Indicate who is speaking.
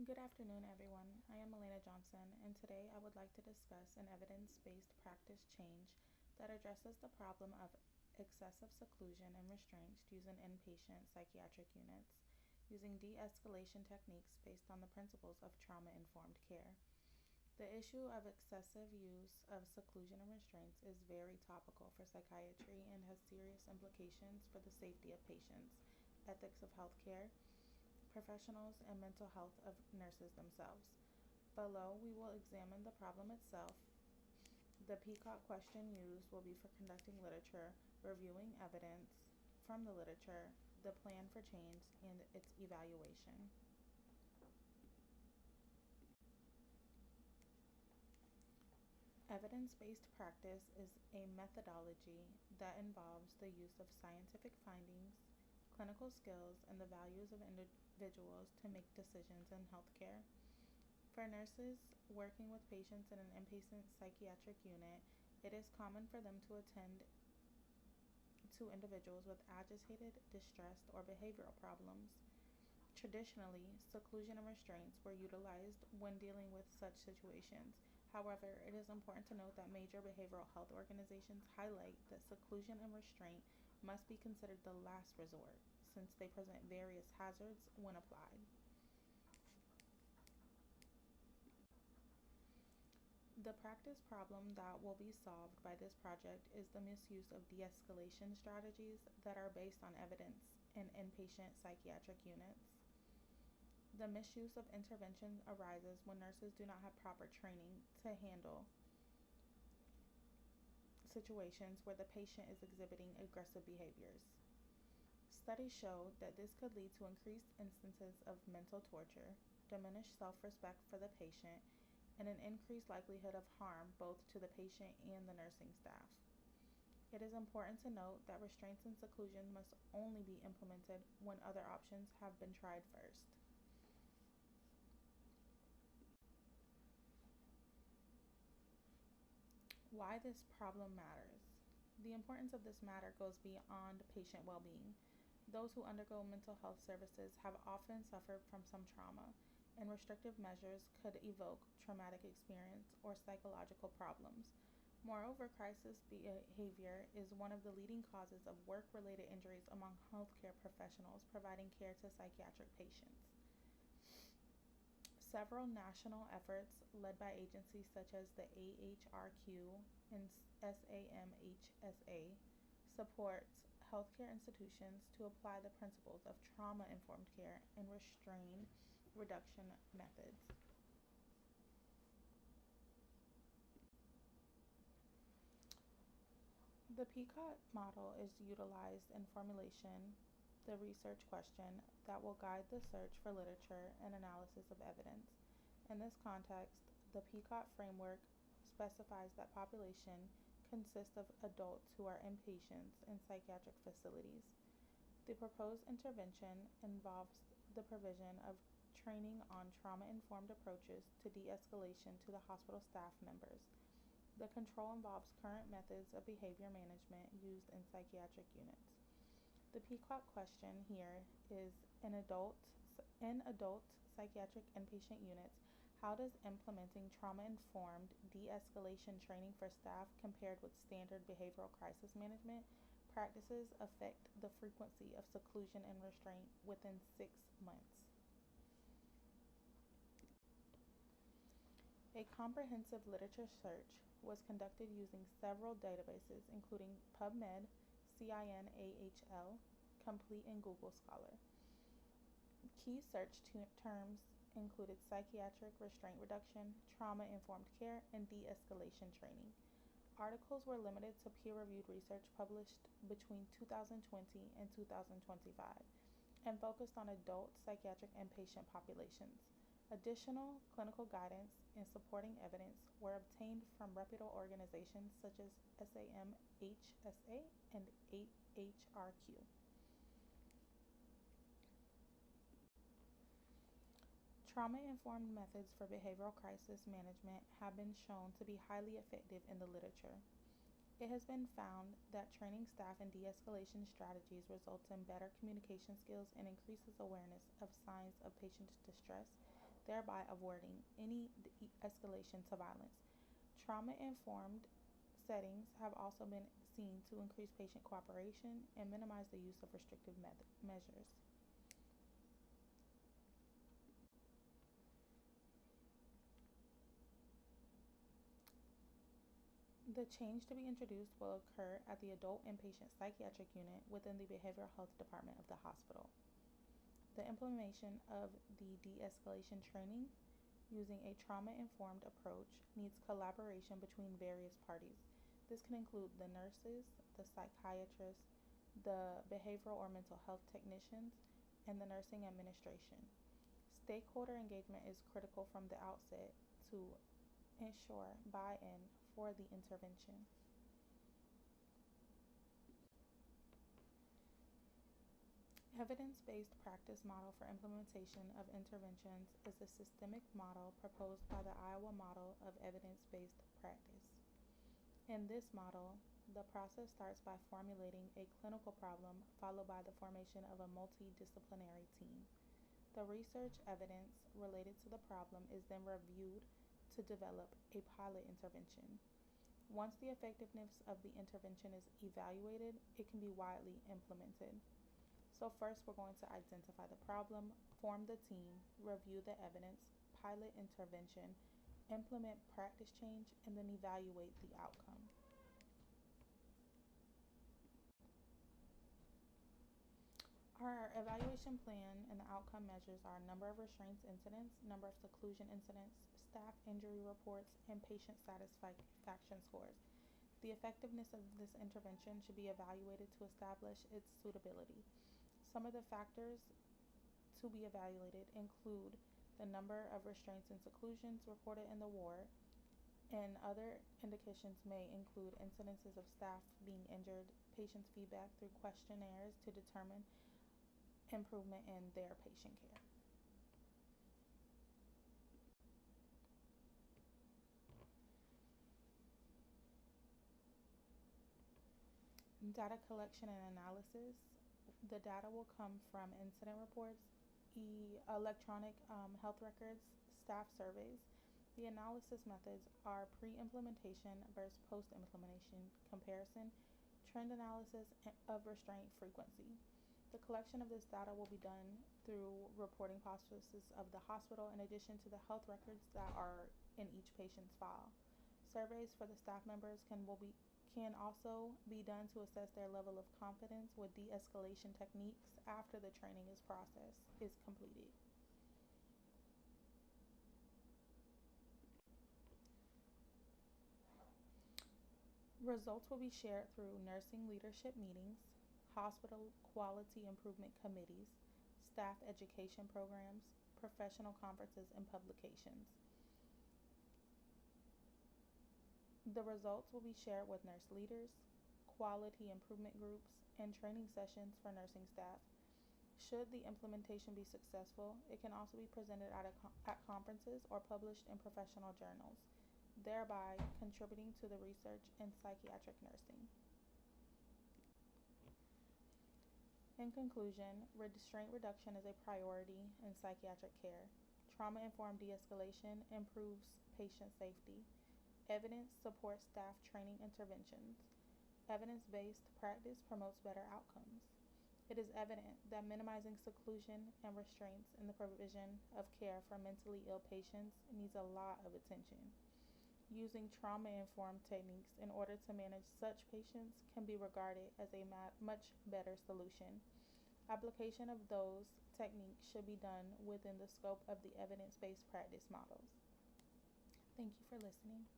Speaker 1: Good afternoon, everyone. I am Elena Johnson, and today I would like to discuss an evidence-based practice change that addresses the problem of excessive seclusion and restraint using inpatient psychiatric units, using de-escalation techniques based on the principles of trauma-informed care. The issue of excessive use of seclusion and restraints is very topical for psychiatry and has serious implications for the safety of patients, ethics of healthcare, professionals, and mental health of nurses themselves. Below, we will examine the problem itself. The Peacock question used will be for conducting literature, reviewing evidence from the literature, the plan for change, and its evaluation. Evidence-based practice is a methodology that involves the use of scientific findings, clinical skills, and the values of individuals to make decisions in healthcare. For nurses working with patients in an inpatient psychiatric unit, it is common for them to attend to individuals with agitated, distressed, or behavioral problems. Traditionally, seclusion and restraints were utilized when dealing with such situations. However, it is important to note that major behavioral health organizations highlight that seclusion and restraint must be considered the last resort, since they present various hazards when applied. The practice problem that will be solved by this project is the misuse of de-escalation strategies that are based on evidence in inpatient psychiatric units. The misuse of intervention arises when nurses do not have proper training to handle situations where the patient is exhibiting aggressive behaviors. Studies show that this could lead to increased instances of mental torture, diminished self-respect for the patient, and an increased likelihood of harm both to the patient and the nursing staff. It is important to note that restraints and seclusion must only be implemented when other options have been tried first. Why this problem matters. The importance of this matter goes beyond patient well-being. Those who undergo mental health services have often suffered from some trauma, and restrictive measures could evoke traumatic experience or psychological problems. Moreover, crisis behavior is one of the leading causes of work-related injuries among healthcare professionals providing care to psychiatric patients. Several national efforts led by agencies such as the AHRQ and SAMHSA support healthcare institutions to apply the principles of trauma-informed care and restraint reduction methods. The Peacock model is utilized in formulation the research question that will guide the search for literature and analysis of evidence. In this context, the Peacock framework specifies that population consists of adults who are inpatients in psychiatric facilities. The proposed intervention involves the provision of training on trauma-informed approaches to de-escalation to the hospital staff members. The control involves current methods of behavior management used in psychiatric units. The Peacock question here is in adult psychiatric inpatient units, how does implementing trauma-informed de-escalation training for staff compared with standard behavioral crisis management practices affect the frequency of seclusion and restraint within 6 months? A comprehensive literature search was conducted using several databases, including PubMed, CINAHL, Complete, and Google Scholar. Key search terms included psychiatric restraint reduction, trauma-informed care, and de-escalation training. Articles were limited to peer-reviewed research published between 2020 and 2025 and focused on adult psychiatric inpatient populations. Additional clinical guidance and supporting evidence were obtained from reputable organizations such as SAMHSA and AHRQ. Trauma-informed methods for behavioral crisis management have been shown to be highly effective in the literature. It has been found that training staff in de-escalation strategies results in better communication skills and increases awareness of signs of patient distress thereby avoiding any escalation to violence. Trauma-informed settings have also been seen to increase patient cooperation and minimize the use of restrictive measures. The change to be introduced will occur at the Adult Inpatient Psychiatric Unit within the Behavioral Health Department of the hospital. The implementation of the de-escalation training using a trauma-informed approach needs collaboration between various parties. This can include the nurses, the psychiatrists, the behavioral or mental health technicians, and the nursing administration. Stakeholder engagement is critical from the outset to ensure buy-in for the intervention. Evidence-based practice model for implementation of interventions is a systemic model proposed by the Iowa Model of Evidence-Based Practice. In this model, the process starts by formulating a clinical problem followed by the formation of a multidisciplinary team. The research evidence related to the problem is then reviewed to develop a pilot intervention. Once the effectiveness of the intervention is evaluated, it can be widely implemented. So first we're going to identify the problem, form the team, review the evidence, pilot intervention, implement practice change, and then evaluate the outcome. Our evaluation plan and the outcome measures are number of restraints incidents, number of seclusion incidents, staff injury reports, and patient satisfaction scores. The effectiveness of this intervention should be evaluated to establish its suitability. Some of the factors to be evaluated include the number of restraints and seclusions reported in the ward, and other indications may include incidences of staff being injured, patients' feedback through questionnaires to determine improvement in their patient care. Data collection and analysis. The data will come from incident reports, electronic health records, staff surveys. The analysis methods are pre-implementation versus post-implementation comparison, trend analysis of restraint frequency. The collection of this data will be done through reporting processes of the hospital in addition to the health records that are in each patient's file. Surveys for the staff members can also be done to assess their level of confidence with de-escalation techniques after the training is completed. Results will be shared through nursing leadership meetings, hospital quality improvement committees, staff education programs, professional conferences, and publications. The results will be shared with nurse leaders, quality improvement groups, and training sessions for nursing staff. Should the implementation be successful, it can also be presented at conferences or published in professional journals, thereby contributing to the research in psychiatric nursing. In conclusion, restraint reduction is a priority in psychiatric care. Trauma-informed de-escalation improves patient safety. Evidence supports staff training interventions. Evidence-based practice promotes better outcomes. It is evident that minimizing seclusion and restraints in the provision of care for mentally ill patients needs a lot of attention. Using trauma-informed techniques in order to manage such patients can be regarded as a much better solution. Application of those techniques should be done within the scope of the evidence-based practice models. Thank you for listening.